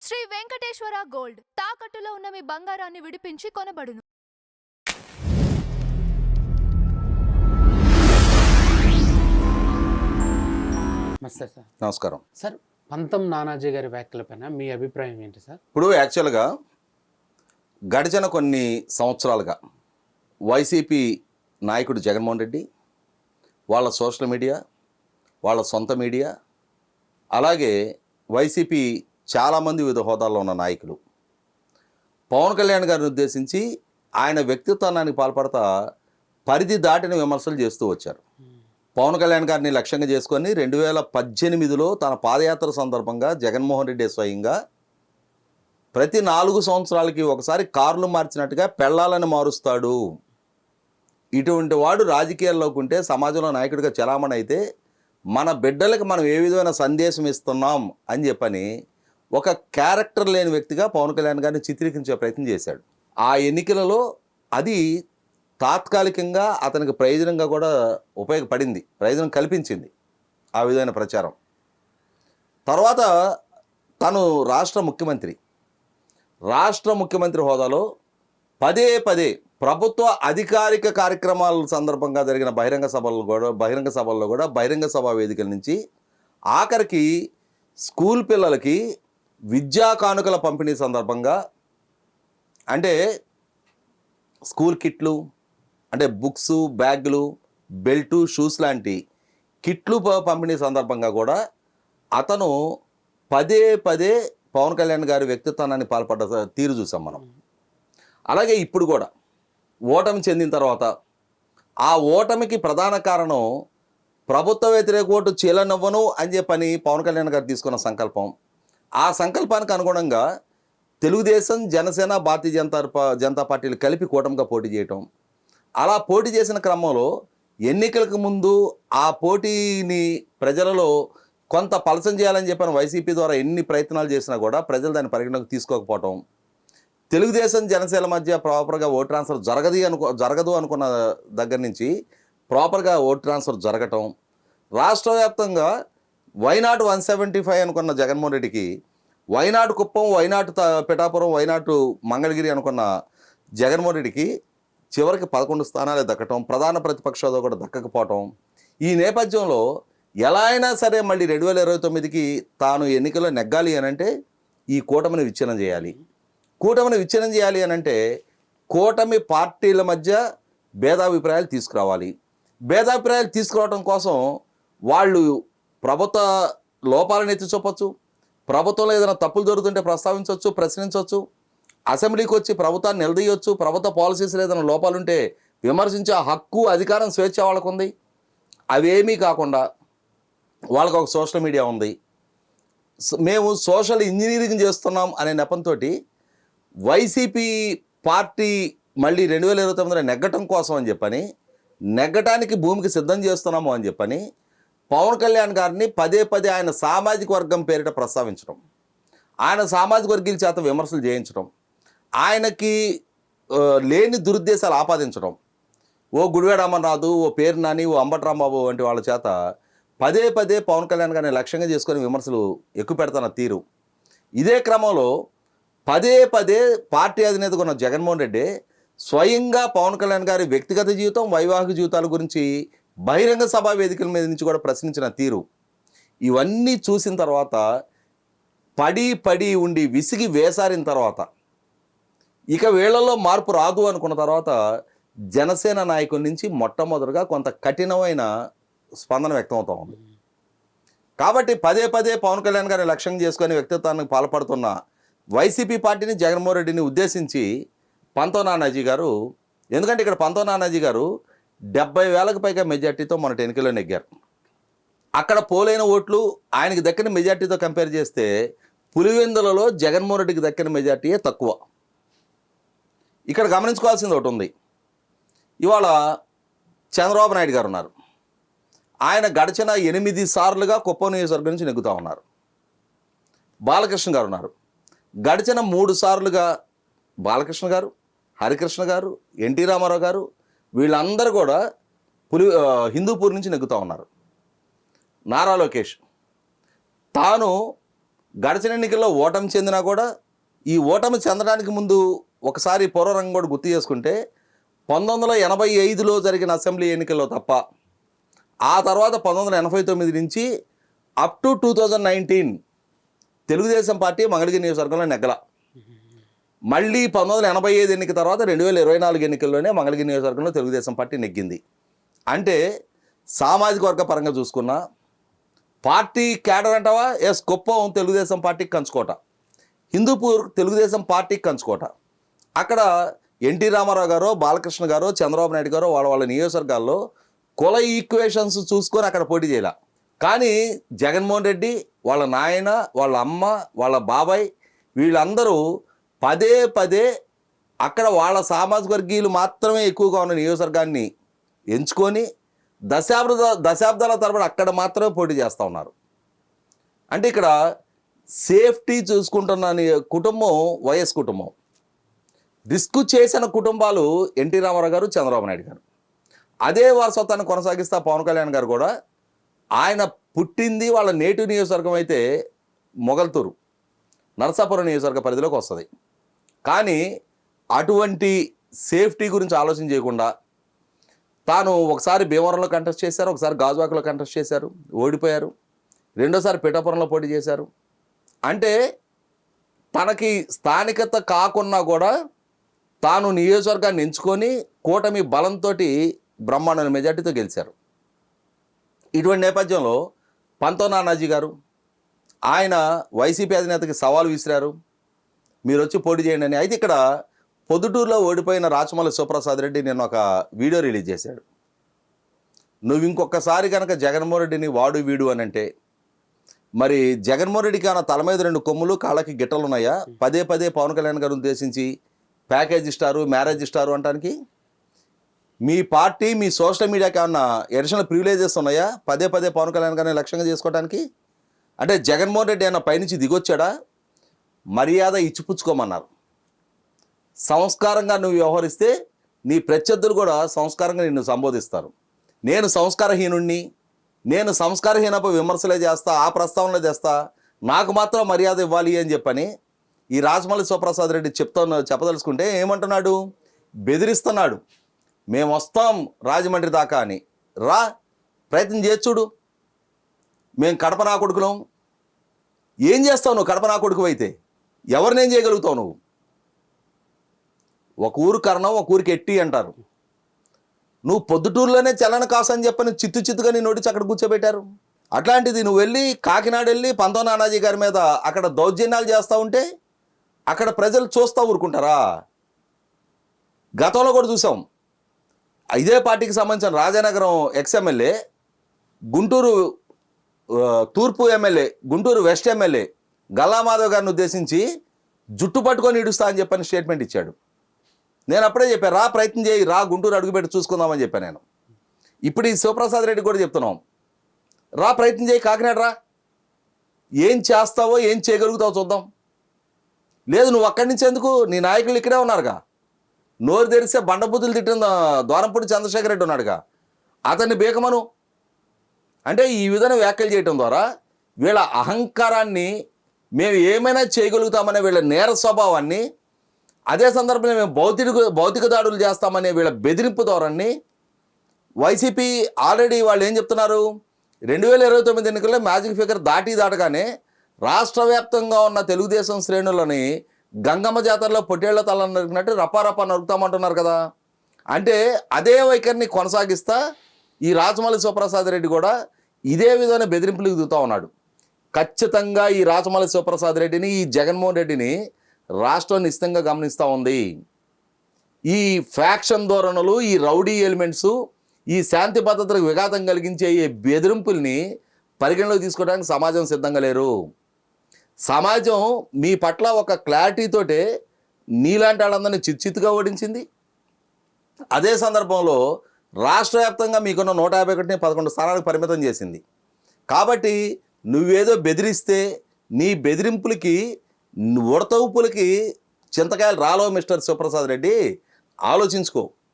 Shri Venkateswara gold తాకట్టులో ఉన్న మీ బంగారాన్ని విడిపించి కొనబడును. నమస్తే సార్. నమస్కారం సార్, పంతం నానాజీ గారి వ్యాఖ్యలపైన మీ అభిప్రాయం ఏంటి సార్? ఇప్పుడు యాక్చువల్గా గడిచిన కొన్ని సంవత్సరాలుగా వైసీపీ నాయకుడు జగన్మోహన్ రెడ్డి, వాళ్ళ సోషల్ మీడియా, వాళ్ళ సొంత మీడియా, అలాగే వైసీపీ చాలామంది వివిధ హోదాల్లో ఉన్న నాయకులు పవన్ కళ్యాణ్ గారిని ఉద్దేశించి ఆయన వ్యక్తిత్వానికి పాల్పడతా పరిధి దాటిన విమర్శలు చేస్తూ వచ్చారు. పవన్ కళ్యాణ్ గారిని లక్ష్యంగా చేసుకొని 2018లో తన పాదయాత్ర సందర్భంగా జగన్మోహన్ రెడ్డి స్వయంగా ప్రతి 4 సంవత్సరాలకి ఒకసారి కార్లు మార్చినట్టుగా పెళ్ళాలని మారుస్తాడు, ఇటువంటి వాడు రాజకీయాల్లోకి ఉంటే సమాజంలో నాయకుడిగా చలామణి అయితే మన బిడ్డలకు మనం ఏ విధమైన సందేశం ఇస్తున్నాం అని చెప్పని ఒక క్యారెక్టర్ లేని వ్యక్తిగా పవన్ కళ్యాణ్ గారిని చిత్రీకరించే ప్రయత్నం చేశాడు. ఆ ఎన్నికలలో అది తాత్కాలికంగా అతనికి ప్రయోజనంగా కూడా ఉపయోగపడింది, ప్రయోజనం కల్పించింది ఆ విధమైన ప్రచారం. తర్వాత తను రాష్ట్ర ముఖ్యమంత్రి హోదాలో పదే ప్రభుత్వ అధికారిక కార్యక్రమాల సందర్భంగా జరిగిన బహిరంగ సభల్లో కూడా బహిరంగ సభా వేదికల నుంచి ఆఖరికి స్కూల్ పిల్లలకి విద్యా కానుకల పంపిణీ సందర్భంగా, అంటే స్కూల్ కిట్లు, అంటే బుక్స్, బ్యాగులు, బెల్టు, షూస్ లాంటి కిట్లు పంపిణీ సందర్భంగా కూడా అతను పదే పవన్ కళ్యాణ్ గారి వ్యక్తిత్వాన్ని పాల్పడ్డ తీరు చూసాం మనం. అలాగే ఇప్పుడు కూడా ఓటమి చెందిన తర్వాత ఆ ఓటమికి ప్రధాన కారణం ప్రభుత్వ వ్యతిరేక ఓటు చీలనివ్వను అని చెప్పని పవన్ కళ్యాణ్ గారు తీసుకున్న సంకల్పం. ఆ సంకల్పానికి అనుగుణంగా తెలుగుదేశం, జనసేన, భారతీయ జనతా పార్టీలు కలిపి కూటమిగా పోటీ చేయటం. అలా పోటీ చేసిన క్రమంలో ఎన్నికలకు ముందు ఆ పోటీని ప్రజలలో కొంత పలసం చేయాలని చెప్పిన వైసీపీ ద్వారా ఎన్ని ప్రయత్నాలు చేసినా కూడా ప్రజలు దాన్ని పరిగణలోకి తీసుకోకపోవటం, తెలుగుదేశం జనసేన మధ్య ప్రాపర్గా ఓట్ ట్రాన్స్ఫర్ జరగదు అనుకున్న దగ్గర నుంచి ప్రాపర్గా ఓట్ ట్రాన్స్ఫర్ జరగటం, రాష్ట్ర వ్యాప్తంగా వైనాట్ 175 అనుకున్న జగన్మోహన్ రెడ్డికి why not Kuppam, why not Pithapuram, why not Mangalagiri అనుకున్న జగన్మోహన్ రెడ్డికి చివరికి 11 స్థానాలే దక్కటం, ప్రధాన ప్రతిపక్ష హోదా కూడా దక్కకపోవటం. ఈ నేపథ్యంలో ఎలా అయినా సరే మళ్ళీ 2029కి తాను ఎన్నికల్లో నెగ్గాలి అనంటే ఈ కూటమిని విచ్ఛిన్నం చేయాలి. కూటమిని విచ్ఛిన్నం చేయాలి అనంటే కూటమి పార్టీల మధ్య భేదాభిప్రాయాలు తీసుకురావాలి. భేదాభిప్రాయాలు తీసుకురావడం కోసం వాళ్ళు ప్రభుత్వ లోపాలను ఎత్తి చూపచ్చు, ప్రభుత్వంలో ఏదైనా తప్పులు జరుగుతుంటే ప్రస్తావించవచ్చు, ప్రశ్నించవచ్చు, అసెంబ్లీకి వచ్చి ప్రభుత్వాన్ని నిలదీయవచ్చు, ప్రభుత్వ పాలసీస్లో ఏదైనా లోపాలుంటే విమర్శించే హక్కు, అధికారం, స్వేచ్ఛ వాళ్ళకు ఉంది. అవేమీ కాకుండా వాళ్ళకు ఒక సోషల్ మీడియా ఉంది. మేము సోషల్ ఇంజనీరింగ్ చేస్తున్నాం అనే నెపంతో వైసీపీ పార్టీ మళ్ళీ 2029లో నెగ్గటం కోసం అని చెప్పని, నెగ్గటానికి భూమికి సిద్ధం చేస్తున్నాము అని చెప్పని పవన్ కళ్యాణ్ గారిని పదే ఆయన సామాజిక వర్గం పేరిట ప్రస్తావించడం, ఆయన సామాజిక వర్గీయుల చేత విమర్శలు చేయించడం, ఆయనకి లేని దురుద్దేశాలు ఆపాదించడం, ఓ గుడివాడ అమర్నాథ్, ఓ పేరు నాని, ఓ అంబటి రాంబాబు వంటి వాళ్ళ చేత పదే పవన్ కళ్యాణ్ గారిని లక్ష్యంగా చేసుకొని విమర్శలు ఎక్కువ పెడుతున్న తీరు. ఇదే క్రమంలో పదే పార్టీ అధినేతగా ఉన్న జగన్మోహన్ రెడ్డి స్వయంగా పవన్ కళ్యాణ్ గారి వ్యక్తిగత జీవితం, వైవాహిక జీవితాల గురించి బహిరంగ సభా వేదికల మీద నుంచి కూడా ప్రశ్నించిన తీరు, ఇవన్నీ చూసిన తర్వాత పడి ఉండి విసిగి వేసారిన తర్వాత ఇక వీళ్లలో మార్పు రాదు అనుకున్న తర్వాత జనసేన నాయకుల నుంచి మొట్టమొదటిగా కొంత కఠినమైన స్పందన వ్యక్తం అవుతూ ఉంది. కాబట్టి పదే పవన్ కళ్యాణ్ గారిని లక్ష్యం చేసుకొని వ్యక్తిత్వానికి పాల్పడుతున్న వైసీపీ పార్టీని, జగన్మోహన్ రెడ్డిని ఉద్దేశించి పంతం నానాజీ గారు, ఎందుకంటే ఇక్కడ పంతం నానాజీ గారు 70,000కు పైగా మెజార్టీతో మొన్నటి ఎన్నికల్లో నెగ్గారు. అక్కడ పోలైన ఓట్లు ఆయనకి దక్కిన మెజార్టీతో కంపేర్ చేస్తే పులివెందులలో జగన్మోహన్ రెడ్డికి దక్కిన మెజార్టీయే తక్కువ. ఇక్కడ గమనించుకోవాల్సింది ఒకటి ఉంది. ఇవాళ చంద్రబాబు నాయుడు గారు ఉన్నారు. ఆయన గడిచిన 8 సార్లుగా కుప్పం నియోజకవర్గం నుంచి నెగ్గుతూ ఉన్నారు. బాలకృష్ణ గారు ఉన్నారు. గడిచిన 3 సార్లుగా బాలకృష్ణ గారు, హరికృష్ణ గారు, ఎన్టీ రామారావు గారు, వీళ్ళందరూ కూడా హిందూపూర్ నుంచి నెగ్గుతూ ఉన్నారు. నారా లోకేష్ తాను గడిచిన ఎన్నికల్లో ఓటమి చెందినా కూడా ఈ ఓటమి చెందడానికి ముందు ఒకసారి పూర్వరంగం కూడా గుర్తు చేసుకుంటే 1985లో జరిగిన అసెంబ్లీ ఎన్నికల్లో తప్ప ఆ తర్వాత 1989 నుంచి up to 2019 Telugu Desam party Mangalagiri నియోజకవర్గంలో నెగ్గల. మళ్ళీ 1985 ఎన్నిక తర్వాత 2024 ఎన్నికల్లోనే మంగళగిరి నియోజకవర్గంలో తెలుగుదేశం పార్టీ నెగ్గింది. అంటే సామాజిక వర్గ పరంగా చూసుకున్నా పార్టీ క్యాడర్ అంటావా, ఎస్ కుప్పం తెలుగుదేశం పార్టీకి కంచుకోట, హిందూపూర్ తెలుగుదేశం పార్టీకి కంచుకోట. అక్కడ ఎన్టీ రామారావు గారో బాలకృష్ణ గారో చంద్రబాబు నాయుడు గారో వాళ్ళ నియోజకవర్గాల్లో కుల ఈక్వేషన్స్ చూసుకొని అక్కడ పోటీ చేయాల. కానీ జగన్మోహన్ రెడ్డి వాళ్ళ నాయన, వాళ్ళ అమ్మ, వాళ్ళ బాబాయ్ వీళ్ళందరూ పదే పదే అక్కడ వాళ్ళ సామాజిక వర్గీయులు మాత్రమే ఎక్కువగా ఉన్న నియోజకవర్గాన్ని ఎంచుకొని దశాబ్దాల తరబడి అక్కడ మాత్రమే పోటీ చేస్తూ ఉన్నారు. అంటే ఇక్కడ సేఫ్టీ చూసుకుంటున్న కుటుంబం వైఎస్ కుటుంబం, రిస్క్ చేసిన కుటుంబాలు ఎన్టీ రామారావు గారు, చంద్రబాబు నాయుడు గారు. అదే వారసత్వాన్ని కొనసాగిస్తా పవన్ కళ్యాణ్ గారు కూడా. ఆయన పుట్టింది వాళ్ళ నేటివ్ నియోజకవర్గం అయితే మొగల్తూరు నరసాపురం నియోజకవర్గ పరిధిలోకి వస్తుంది. కానీ అటువంటి సేఫ్టీ గురించి ఆలోచన చేయకుండా తాను ఒకసారి భీమవరంలో కంటెస్ట్ చేశారు, ఒకసారి గాజువాకలో కంటెస్ట్ చేశారు, ఓడిపోయారు, రెండోసారి పిఠాపురంలో పోటీ చేశారు. అంటే తనకి స్థానికత కాకున్నా కూడా తాను నియోజకవర్గాన్ని ఎంచుకొని కూటమి బలంతో బ్రహ్మాండమైన మెజార్టీతో గెలిచారు. ఇటువంటి నేపథ్యంలో పంతో నానాజీ గారు ఆయన వైసీపీ అధినేతకి సవాల్ విసిరారు, మీరు వచ్చి పోటీ చేయండి అని. అయితే ఇక్కడ పొద్దుటూరులో ఓడిపోయిన రాచమల్లి శివప్రసాద్ రెడ్డి నేను ఒక వీడియో రిలీజ్ చేశాడు. నువ్వు ఇంకొకసారి కనుక జగన్మోహన్ రెడ్డిని వాడు వీడు అని అంటే, మరి జగన్మోహన్ రెడ్డికి ఆయన తల మీద 2 కొమ్ములు కాళ్ళకి గిట్టలు ఉన్నాయా? పదే పదే పవన్ కళ్యాణ్ గారు ఉద్దేశించి ప్యాకేజ్ ఇస్తారు, మ్యారేజ్ ఇస్తారు అంటానికి మీ పార్టీ మీ సోషల్ మీడియాకి ఏమన్నా ఎడిషనల్ ప్రివిలేజెస్ ఉన్నాయా పదే పదే పవన్ కళ్యాణ్ గారిని లక్ష్యంగా చేసుకోవడానికి? అంటే జగన్మోహన్ రెడ్డి అన్న పైనుంచి దిగొచ్చాడా? మర్యాద ఇచ్చిపుచ్చుకోమన్నారు. సంస్కారంగా నువ్వు వ్యవహరిస్తే నీ ప్రత్యర్థులు కూడా సంస్కారంగా నిన్ను సంబోధిస్తారు. నేను సంస్కారహీనుణ్ణి, నేను సంస్కారహీనపై విమర్శలే చేస్తా, ఆ ప్రస్తావనలే చేస్తా, నాకు మాత్రం మర్యాద ఇవ్వాలి అని చెప్పని ఈ రాజమల్లి శివప్రసాద్ రెడ్డి చెప్పదలుచుకుంటే ఏమంటున్నాడు? బెదిరిస్తున్నాడు. మేము వస్తాం రాజమండ్రి దాకా అని. రా, ప్రయత్నం చేసి చూడు. మేము కడప నా కొడుకులం. ఏం చేస్తావు నువ్వు? కడప నా కొడుకు అయితే ఎవరినేం చేయగలుగుతావు నువ్వు? ఒక ఊరు కరణం, ఒక ఊరికి ఎట్టి అంటారు. నువ్వు పొద్దుటూరులోనే చలన కాసు అని చెప్పని చిత్తుగా నీ నోటిచి అక్కడ కూర్చోబెట్టారు. అట్లాంటిది నువ్వు వెళ్ళి కాకినాడ వెళ్ళి పంతో నానాజీ గారి మీద అక్కడ దౌర్జన్యాలు చేస్తూ ఉంటే అక్కడ ప్రజలు చూస్తూ ఊరుకుంటారా? గతంలో కూడా చూసాం. ఇదే పార్టీకి సంబంధించిన రాజానగరం ఎక్స్ఎమ్మెల్యే, గుంటూరు తూర్పు ఎమ్మెల్యే, గుంటూరు వెస్ట్ ఎమ్మెల్యే గల్లామాధవ్ గారిని ఉద్దేశించి జుట్టు పట్టుకొని ఇడుస్తా అని చెప్పని స్టేట్మెంట్ ఇచ్చాడు. నేను అప్పుడే చెప్పాను, రా ప్రయత్నం చేయి, రా గుంటూరు అడుగుపెట్టి చూసుకుందామని చెప్పాను నేను. ఇప్పుడు ఈ శివప్రసాద్ రెడ్డి కూడా చెప్తున్నాం, రా ప్రయత్నం చేయి, కాకినాడ రా, ఏం చేస్తావో ఏం చేయగలుగుతావో చూద్దాం. లేదు నువ్వు అక్కడి నుంచి ఎందుకు, నీ నాయకులు ఇక్కడే ఉన్నారుగా. నోరు తెరిస్తే బండబుద్ధులు తిట్టిన ద్వారంపూడి చంద్రశేఖర్ రెడ్డి ఉన్నాడుగా, అతన్ని బీకమను. అంటే ఈ విధంగా వ్యాఖ్యలు చేయడం ద్వారా వీళ్ళ అహంకారాన్ని, మేము ఏమైనా చేయగలుగుతామనే వీళ్ళ నేర స్వభావాన్ని, అదే సందర్భంలో మేము భౌతిక దాడులు చేస్తామనే వీళ్ళ బెదిరింపు ధోరణి వైసీపీ ఆల్రెడీ వాళ్ళు ఏం చెప్తున్నారు, 2029 ఎన్నికల్లో మ్యాజిక్ ఫిగర్ దాటగానే రాష్ట్ర వ్యాప్తంగా ఉన్న తెలుగుదేశం శ్రేణులని గంగమ్మ జాతరలో పొట్టేళ్ల తలను నరికినట్టు రపారపా నరుకుతామంటున్నారు కదా. అంటే అదే వైఖరిని కొనసాగిస్తా ఈ రాజమల్లి శివప్రసాద్ రెడ్డి కూడా ఇదే విధమైన బెదిరింపులు దిగుతూ ఉన్నాడు. ఖచ్చితంగా ఈ రాజమల్లి శివప్రసాద్ రెడ్డిని, ఈ జగన్మోహన్ రెడ్డిని రాష్ట్రం నిశ్చితంగా గమనిస్తూ ఉంది. ఈ ఫ్యాక్షన్ ధోరణులు, ఈ రౌడీ ఎలిమెంట్స్, ఈ శాంతి భద్రతలకు విఘాతం కలిగించే ఈ బెదిరింపుల్ని పరిగణలోకి తీసుకోవడానికి సమాజం సిద్ధంగా లేరు. సమాజం మీ పట్ల ఒక క్లారిటీతోటే నీలాంటి వాళ్ళందరినీ చిత్తుగా ఓడించింది. అదే సందర్భంలో రాష్ట్ర వ్యాప్తంగా మీకున్న 151ని 11 స్థానాలకు పరిమితం చేసింది. కాబట్టి నువ్వేదో బెదిరిస్తే నీ బెదిరింపులకి, ఉడతవుపులకి చింతకాయలు రాలో మిస్టర్ శివప్రసాద్ రెడ్డి, ఆలోచించుకో.